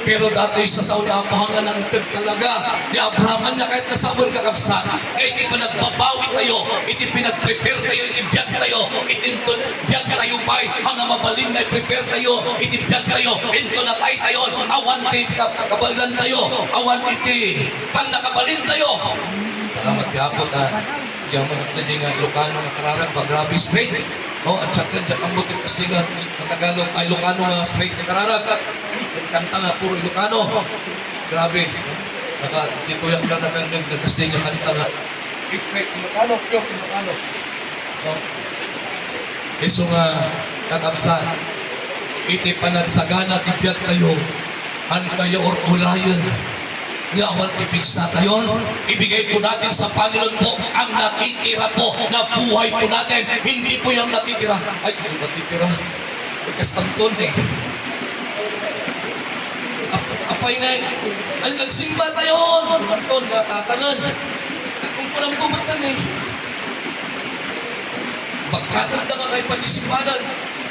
Pero dati sa Saudi Apahangan ng tag talaga ni Abraham niya kahit nasabon kakabsat. Iti pa nagbabawi tayo, iti pinag-prepare tayo, iti biyag tayo, iti biyag tayo pa'y hanggang mabalin na prepare tayo, iti biyag tayo, into na tayo, awan iti kabalan tayo, awan iti pan nakabalin tayo. Salamat kapot yung mga nga Ilocano na kararang grabe straight. At saka dyan ang butik kasi nga ng Tagalog ay Ilocano nga straight na kararag. Kanta nga puro Ilocano. Grabe. Dito yung nanagandang kasi nga kanta nga. Straight Ilocano, pure Ilocano. Iso nga kakabsan. Iti panagsagana tibiyat tayo. An kayo or ulayan. Nga awan ipigsa tayo, ibigay po natin sa Panginoon po ang natitira po na buhay po natin. Hindi po yung natitira. Ay, yung natitira. Kastanton eh. Apay nga, ay nagsimba tayo. Kunamton, natatangan. Kung kunamtumatan eh. Pagkatanda ka kay panisimpanan,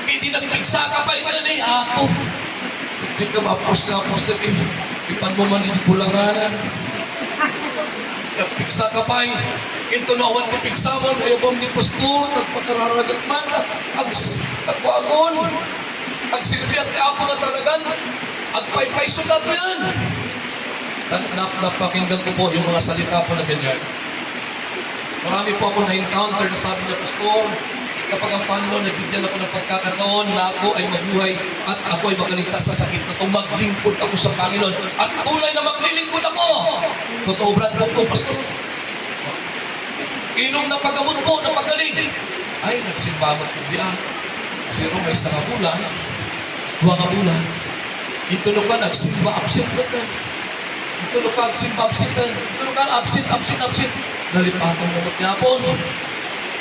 hindi nagpigsa ka pa ito eh. Ako. Hindi ka ma-post na eh. Ipan mo man yung bulanganan. Pigsa ka pa eh. Ito na awan ti pigsa mo, ayaw bang ni pastor, nagpakararagat man, agwagon, agsilbiat ti apo na talagan, agpaypayso na ito yan. Napakinggan ko po yung mga salita po na ganyan. Marami po ako na-encounter na sabi niya, pastor, kapag ang Panginoon nabigyan ako ng pagkakataon na ako ay mabuhay at ako ay makaligtas sa sakit na ito, maglingkod ako sa Panginoon at tunay na maglilingkod ako. Totoo, brad po, pastor. Inom na paggamot po, na pagaling. Ay, nagsimba mo hindi Kasi may isang bulan, 2 bulan, itulog ka, nagsimba, absent ka. Itulog ka, nagsimba, absent ka. Itulog ka, absent. Nalipatong mo niya po.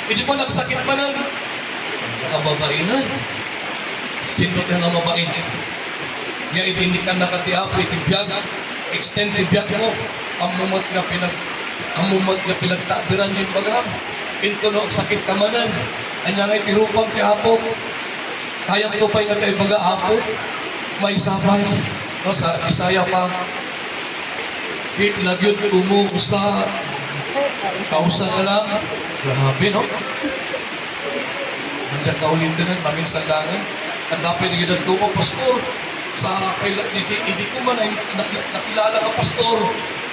Hindi po nagsakit pa nun. Nakababainan. Sino ka nga mabain? Nga hindi ka nakatiapo, itibiyag, extend tibiyag mo. Amumat nga pinagtadiran yung bagam. Ito no, sakit ka manan. Anya nga itirupang ti apo. Kaya ko pa yung tayo baga apo. May sabay. No, sa Isaya pa. Nagyod umuo sa kausa na lang. Grabe, no? Nandiyan ka ulit din, paminsan lang. Ang dapat yung ginagtumo, pastor. Hindi ko man nakilala ka, pastor.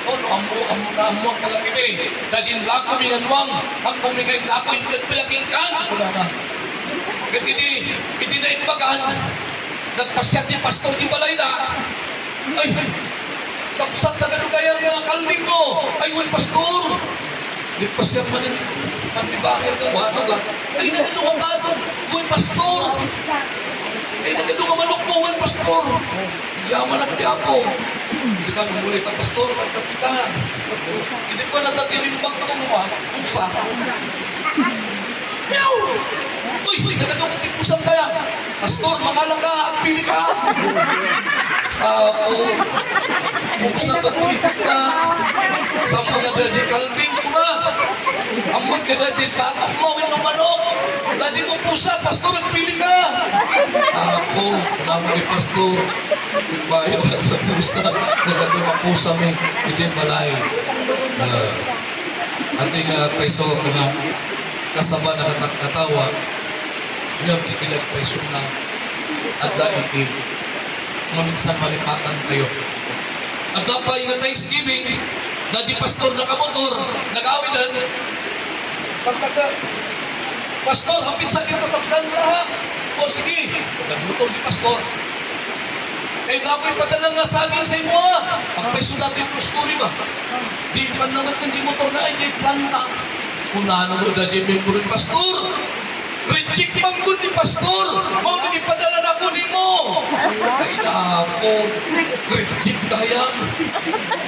Amo ang kalakini. Dahil lako minganwang, ang kumigay lako, hindi pilaking kan. Wala na. Hindi na ipagaan. Nagpasyat ni pastor, di balay na. Ay, tapsat na ganun kaya mga kalming ko. Ay, pastor. Nagpasyat man yung bakit ka, ano ba? Ay, nagano ka ito, buwan pastor. Ay, nagano ka manok mo, buwan pastor. Yaman at tiyapo. Hindi ka numulit ang pastor, nagtapi ka. Hindi ko natatibimbang ko mo, kung sa. Meow! Uy, nagano ka tipusang kaya. Pastor, makalang ka at pili ka. Pusang at tulitik na. Sa mga dajin kalbing ko nga. Ang magkadajin patok mo, yung manok. Dajin ko pusa, pastor, nagpili ka. Ako, naman ni pastor. Bayo at sa pusa. Nagano ang pusa may dajin balay. Ating paiso ka nga. Kasama na katawa. Yung kikilag paiso na. At daitin. Maminsan malipatan kayo. At dapat yung Thanksgiving, na di pastor nakamotor, nag-awidan, pastor, hapit sa akin pasakdan na ha. O sige, nagmotor di pastor. Eh, ako'y padala nga sa akin sa imo ha. Ang paiso natin yung story ba? Di panangat ng di motor na, di planta. Kung nanunod na di member ng pastor, reject man ko ni pastor. Mau nagipadala na ko ni mo. Ay na ako. Reject kaya.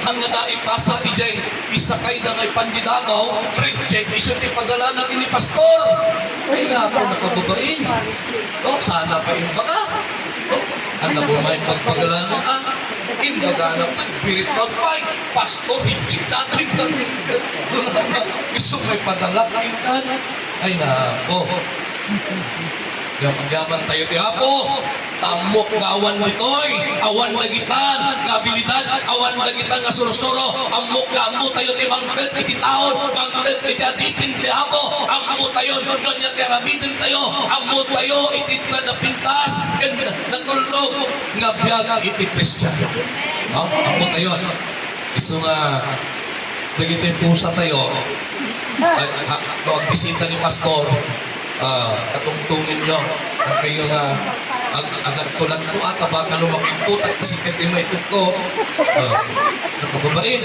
Hanggang na ipasa ijay. Isakay na ngay pandinagaw. Reject. Iso ti padala na ni pastor. Ay na ako nakababain. No, sana pa yung baka. No, ang nabumay pagpagalangan. Imbaga na pagbirit na pay. Pastor, reject natin. Iso may padala. Ay na ako. Yaman tayo ti Apo. Tamok nga awan nito'y. Awan na gitan. Ngabilidad. Awan na gitan nga sursuro. Amok nga amo tayo ti mangket iti taon. Mangket iti adipin ti Apo. Amo tayo. Nonya ti aramidin tayo. Amo tayo iti na pintas. Natulog. Nga biyag iti Kristiyan. Amo tayo. Iso nga nagitin pusa tayo. Ang bisita ni pastor, katungtungin nyo, at kayo nga, agad tulat ko at baka lumaking putak, isikat yung maitut ko, nakababain.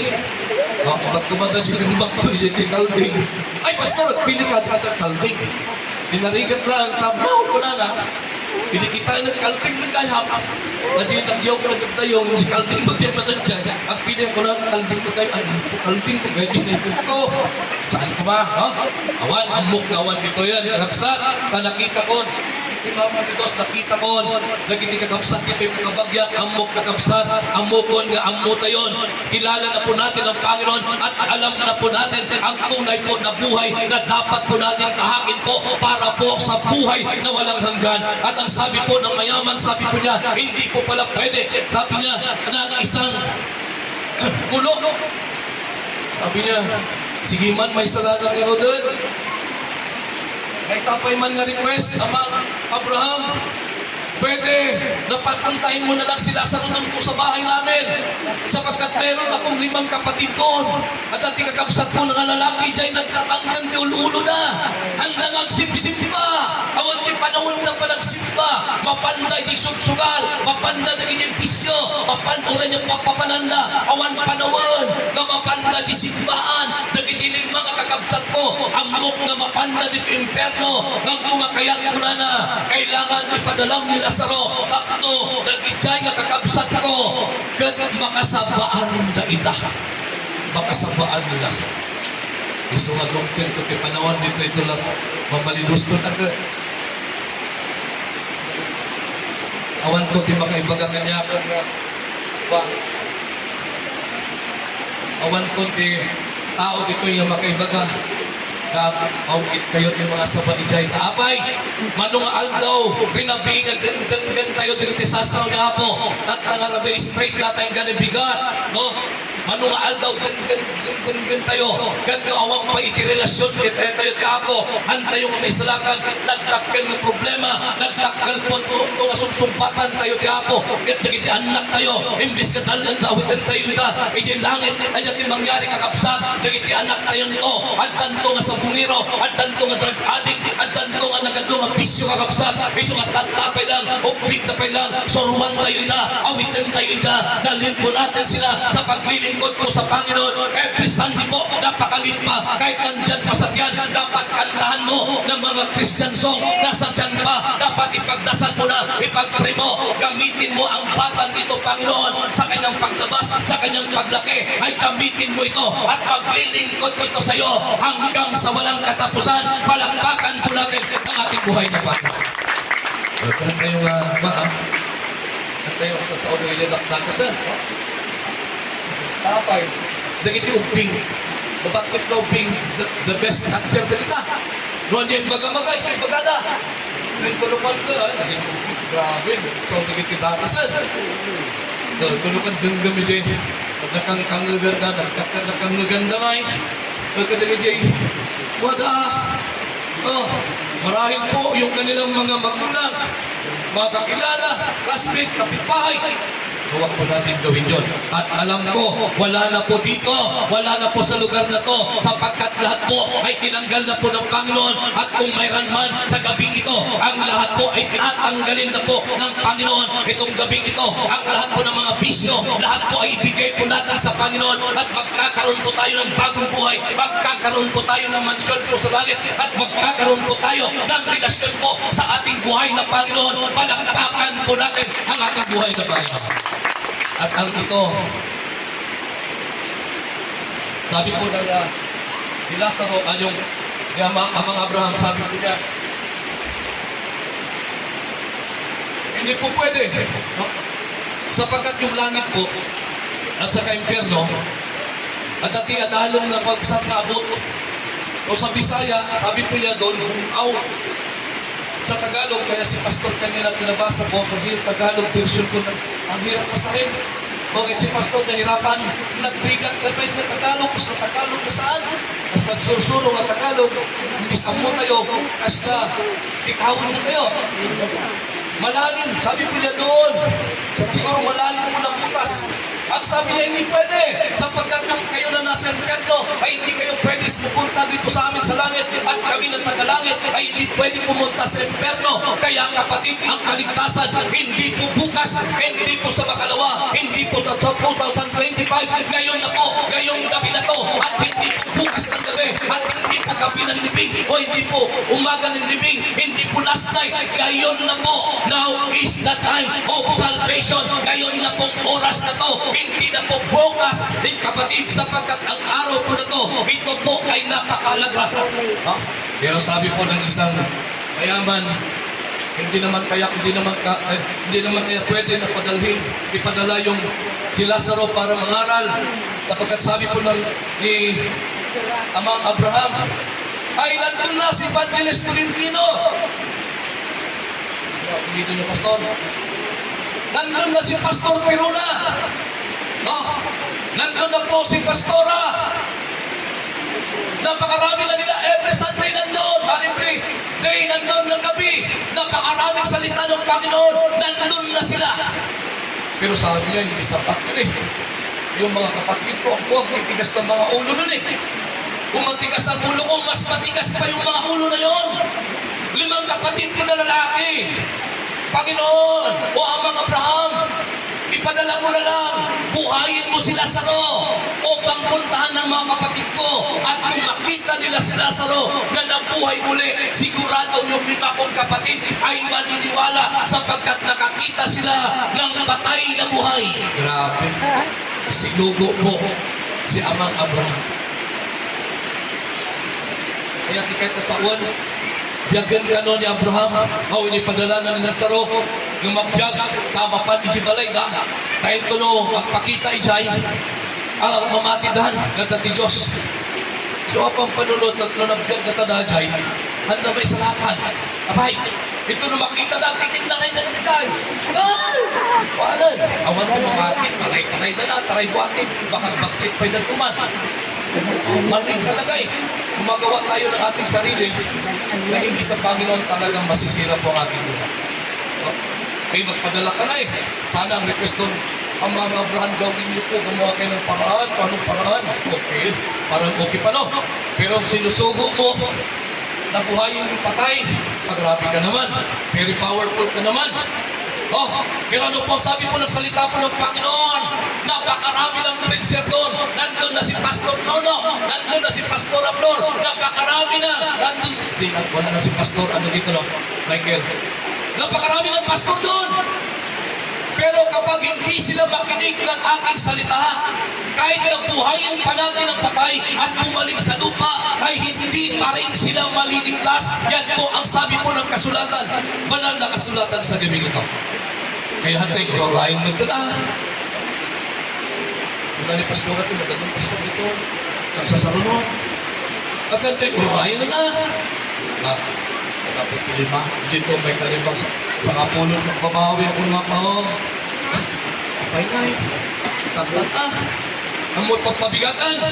Ba't kumanda si Limbak to, si Kalding. Ay, pastor, pili ka dito Kalding. Pinarigat lang, tabaw ko na na. hindi kita nagkalting na gayap. Kasi nagyaw ko nagkatayong, si kalting ba kayo patad dyan? Ang pinag ko na kalting ko kayo, kalting ko kayo, tinipin ko. Saan ka ba? Ha? Awan, amok na awan dito yan. Kakapsat, nakita ko. Imam Dios nakita ko, lagi di kakapsat dito yung kakabagyak, amok kakapsat, amokon nga ammo tayon. Kilala na po natin ang Panginoon at alam na po natin ang tunay po na buhay na dapat po natin kahakin po para po sa buhay na walang hanggan. At ang sabi po ng mayaman, sabi po niya, hindi po pala pwede. Sabi niya, na isang bulok. Sabi niya, sige man, may salanan nga o doon. May sapay man nga request, Amang Abraham, pwede, napapuntahin mo na lang sila sa nunong ko sa bahay namin. Sapagkat meron akong 5 kapatid doon. At ating kakapsat po ng lalaki dyan, nagtatangkan ti ulo na. Hanggang agsip-sip pa. Awan ti panahon na panagsimba. Mapanda di sugsugal. Mapanda na di bisyo. Mapanda niya papapananda. Awan panahon na mapanda di simbaan. Nagijiling mga kakapsat ko. Amok na mapanda di imperno. Ng mga kayat ko na kailangan ipadalam nila Lazaro, takto, nagitay nga kakabsat ko, kat makasabaan na ita. Makasabaan ni Lazaro. Iso nga dongkin ko kay panawan dito ito Lazaro. Mamalidos ko na ka. Awan ko, di makaibaga kanya ka. Awan ko, di tao dito yung makaibaga. Aukit kayo yung mga sabay dyan. Apay, manong aldaw, pinabing agdang tayo dito sasaw niya po. At nangarabi straight na tayong ganang bigat. No? Manong aldaw, geng tayo. Gano'ng awang pa itirelasyon, tayo kapo. Hantay yung may salakan, nagtakal ng problema, nagtakal po ito nga sumsumpatan tayo kapo. Nagtagiti anak tayo, imbis ka dalan tawitan tayo ita. Ijin langit, ay natin mangyari kakapsat, nagiti anak tayo nito. At tanto nga sa bungiro, at tanto nga drug addict, at tanto nga nagando nga bisyo kakapsat. Iso nga tatapay lang, uplik tapay lang, soruan tayo ita, awitan tayo ita. Dalhin po natin sila sa paglilingkod po sa Panginoon. Every Sunday po, napakalit pa. Kahit nandyan pa sa tiyan, dapat kantahan mo ng mga Christian song. Nasa tiyan pa, dapat ipagdasal mo na, ipagpray mo. Gamitin mo ang batang ito, Panginoon, sa kanyang paglabas, sa kanyang paglaki. Ay gamitin mo ito at paglilingkod mo ito sa iyo hanggang sa walang katapusan. Palakpakan po natin ang ating buhay na Panginoon. Kaya kayo nga, ma'am, at kayo sa Saudi Arabia nakakasan. Tapay, dagiti uping, babatkit na uping, the best catcher na kita. Noon niya yung bagamagay, so yung bagada. Ngayon palupan ka, naging uping, grabe, so dagiti nakakasan. Tulukan denggam dyan, nakangaganda, nakangaganda ngay. Nagkadagay dyan, wada. Marahil po yung kanilang mga magulang, mga kakilala, classmate, kapitbahay. Huwag po natin gawin yun. At alam ko, wala na po dito, wala na po sa lugar na to, sapagkat lahat po ay tinanggal na po ng Panginoon. At kung mayroon man sa gabing ito, ang lahat po ay tatanggalin na po ng Panginoon. Itong gabing ito, ang lahat po ng mga bisyo, lahat po ay ibigay po natin sa Panginoon. At magkakaroon po tayo ng bagong buhay, magkakaroon po tayo ng mansyon po sa langit, at magkakaroon po tayo ng relasyon po sa ating buhay na Panginoon. Palakpakan po natin ang ating buhay na Panginoon. At ang ito, sabi po ni Lazaro, yung Amang Abraham, sabi po niya, hindi po pwede. No? Sapagkat yung langit po, at saka impyerno, at ati adalong na pagsat na abot, o sa Bisaya, sabi po niya doon, bumaw. Sa Tagalog, kaya si Pastor kanina pinabasa po, kasi yung Tagalog version ko, ang hirap masahin. Bakit si Pastor nahirapan? Nagbigat ka pa yung Tagalog, mas na Tagalog na saan? Mas nagsursulong ang Tagalog, imbis amo tayo, kasi na ikawin na tayo. Malalim, sabi po niya doon, siguro malalim mo ng butas. Ang sabi niya, hindi pwede. Sapagkat kung kayo na nasa impyerno, ay hindi kayo pwede pumunta dito sa amin sa langit. At kami ng tagalangit ay hindi pwede pumunta sa impyerno. Kaya kapatid, ang kaligtasan, hindi po bukas, hindi po sa makalawa, hindi po sa 2025. Ngayon na po, ngayong gabi na to, at hindi po bukas ng gabi, at hindi po gabi ng libi. libing o hindi po umaga ng libing, hindi po last night. Ngayon na po. Now is the time of salvation. Ngayon na po oras na to. Hindi na po bukas. Kapatid, sapagkat ang araw po na to, ito po ay napakalaga. Ha? Pero sabi po ng isang mayaman, hindi naman kaya pwede na ipadala yung si Lazaro para mangaral. Sapagkat sabi po ni Amang Abraham, ay nandun na si Evangelist Tolentino. Dito niyo, Pastor. Nandun na si Pastor Piruna. No? Nandun na po si Pastora. Napakarami na nila every Sunday nandun. Every day nandun ng gabi. Napakaraming salita ng Panginoon. Nandun na sila. Pero sabi niya, hindi sapat yun eh. Yung mga kapatid ko, ang titigas ng mga ulo nun eh. Kung matigas ang ulo ko, mas matigas pa yung mga ulo na yon. 5 kapatid ko na lalaki. Panginoon, o Amang Abraham, ipadala mo na lang, buhayin mo si Lazaro upang puntahan ng mga kapatid ko. At kung makita nila si Lazaro na nabuhay muli, sigurado yung 5 kong kapatid ay maniniwala sapagkat nakakita sila ng patay na buhay. Grabe. Sinugo po si Amang Abraham. Kaya di kahit nasawan, biyagan ka no ni Abraham, inipadala na ni Lazaro, yung mabiyag, tama pa ni Jibalay da, kahit ito no, magpakita ijay, ang mamatidan, ganda ti Diyos. So apang panunod, tatlo na biyag na tadajay, handa may salakan. Abay, ito na makita na, titig na kayo na bigay. Ay! Paano? Awan mo mamatid, taray na, taray buhatin, bakit magtit pa'y nagtuman. Maling talaga eh. Gumagawa tayo ng ating sarili na hindi sa Panginoon talagang masisira po ang ating buhay. Ay magpadala ka na eh. Sana ang request doon, ang mga Abraham gawin niyo po, gumawa kayo ng paraan. Paano paraan? Okay, parang okay pa no. Pero ang sinusugo mo, nabuhayin yung patay, grabe ka naman. Very powerful ka naman. Oh, pero ano po, sabi po, nagsalita po ng Panginoon, napakarami ng preacher doon. Nandun na si Pastor Nono, nandun na si Pastor Ablor, napakarami na. Nandun, wala na si Pastor, ano dito no, Michael. Napakarami ng pastor doon. Pero kapag hindi sila makinig ng aking salita, kahit nabuhayin pa natin ang patay at bumalik sa lupa, ay hindi pa rin sila maliligtas. Yan po ang sabi po ng kasulatan, banal na kasulatan sa gabing ito. Kaya hantay ko, rain mo ito na. Wala ni Pastor ito, magandang Pastor ito, sa sarunod. At hantay ko, rain na. Dapat kilima, dito may kalibang sa kapulong ng babawi ako nga pa. Apay na eh. Tatlat Amot pagpabigatan.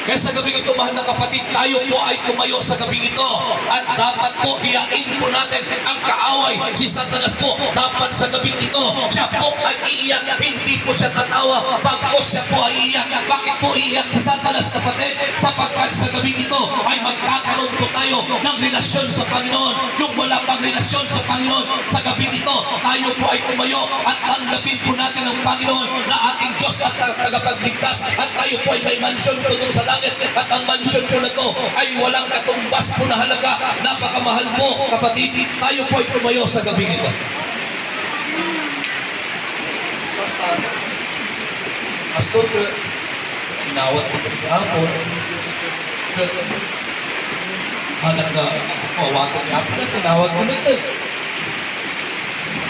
Kaya sa gabing ito, mahal na kapatid, tayo po ay tumayo sa gabing ito. At dapat po, iyain po natin ang kaaway. Si Satanas po, dapat sa gabing ito, siya po ay iiyak. Hindi po siya tatawa. Pagkos siya po ay iiyak. Bakit po iiyak si Satanas, kapatid? Sapagkat sa gabing ito, ay magkakaroon po tayo ng relasyon sa Panginoon. Yung wala pang relasyon sa Panginoon, sa gabing ito, tayo po ay tumayo at tanggapin po natin ang Panginoon na ating Diyos at tagapagligtas. At tayo po ay may mansyon po doon sa langit. At ang mansyon po na to ay walang katumbas po na halaga. Napakamahal po, kapatid. Tayo po ay tumayo sa gabing ito. Pastor, tinawad ko pa kahapon. Anak na, kawakan niya ako na, tinawad ko na ito.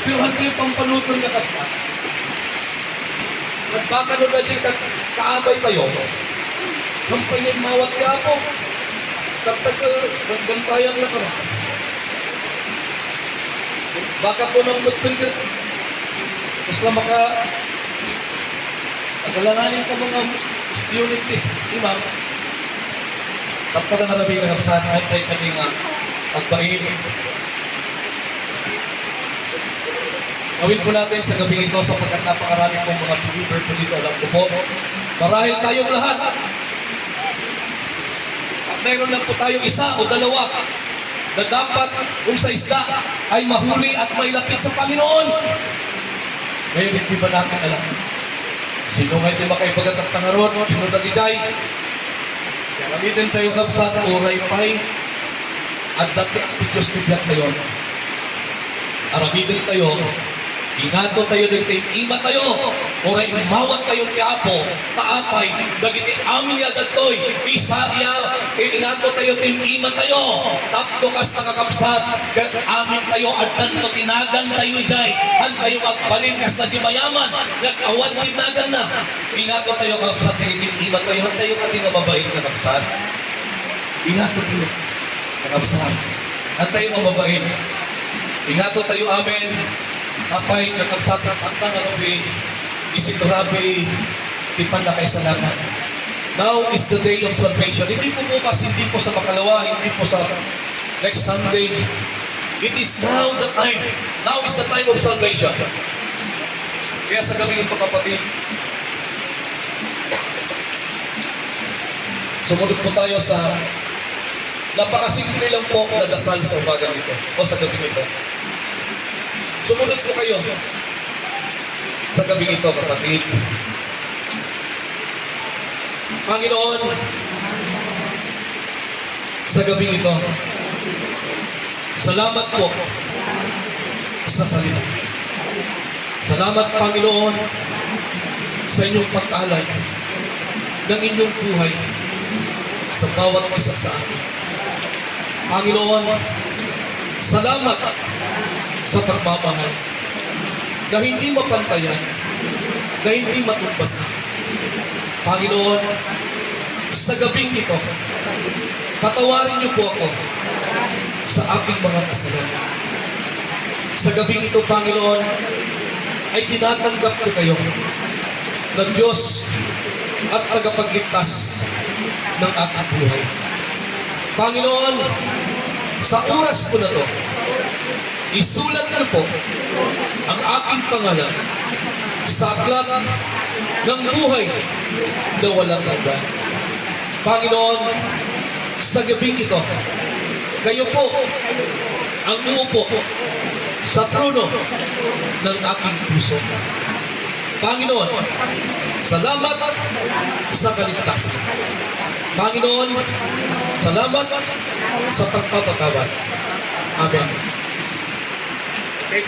Pero hanggang pampaluton na kapsa. Nagkakaroon na dyan kaabay kayo. Kampayin mawat ka po. Kapag nagbantayan na ka. Baka po nang magtungkit. Basta magalanganin ka mga unities, imam. Tapos na narabi ka sa ay kaning agbain. Gawin po natin sa gabing ito sapagkat napakarami pong mga believer po dito. Alam ko po, marahil tayong lahat. At mayroon lang po tayong isa o dalawa na dapat kung sa isda ay mahuli at may lapit sa Panginoon. Ngayon hindi ba natin alam? Sino nga hindi makaibagat at tangaron? Sino nagiday? Kaya gamitin tayo kapsat, oray pa'y at dati ang Diyos tibiyat tayo, aramidin tayo, ingato tayo ng ima tayo, oray umawat tayo ti Apo, taapay, dagiti amin ya datoy, isaya, ingato tayo ti ima tayo, tapto kas nakakapsat, kat amin tayo, at tanto tinagan tayo jay, han tayo agbalin kas na di mayaman, nag-awan tinagan na, ingato tayo kapsat, ti ima tayo, han tayo kati nga mabait na kapsat, ingato tayo, kakapsat, han tayo nga mabait, ingato tayo amin, kapay kakabsat at nangarobi, isiturabi, tipan na kay salamat. Now is the day of salvation. Hindi po bukas, hindi po sa makalawa, hindi po sa next Sunday. It is now the time. Now is the time of salvation. Kaya sa gabi ito kapatid, sumunod po tayo sa napakasimple lang po na dasal sa umaga nito o sa gabi nito. Sumunod po kayo sa gabi ito, kapatid. Panginoon, sa gabi ito, salamat po sa salita. Salamat, Panginoon, sa inyong pag-alay ng inyong buhay sa bawat isa sa amin. Panginoon, salamat sa pagmamahal na hindi mapantayan, na hindi matumbasan. Panginoon, sa gabing ito, patawarin niyo po ako sa aking mga kasalanan. Sa gabing ito, Panginoon, ay tinatanggap ko kayo na Diyos at tagapagligtas ng aking buhay. Panginoon, sa oras ko na to, isulat na po ang aking pangalan sa aklat ng buhay na walang hanggan. Panginoon, sa gabing ito, kayo po ang uupo sa trono ng aking puso. Panginoon, salamat sa kaligtasan. Panginoon, salamat sa pagpapatawad. Amen. Okay,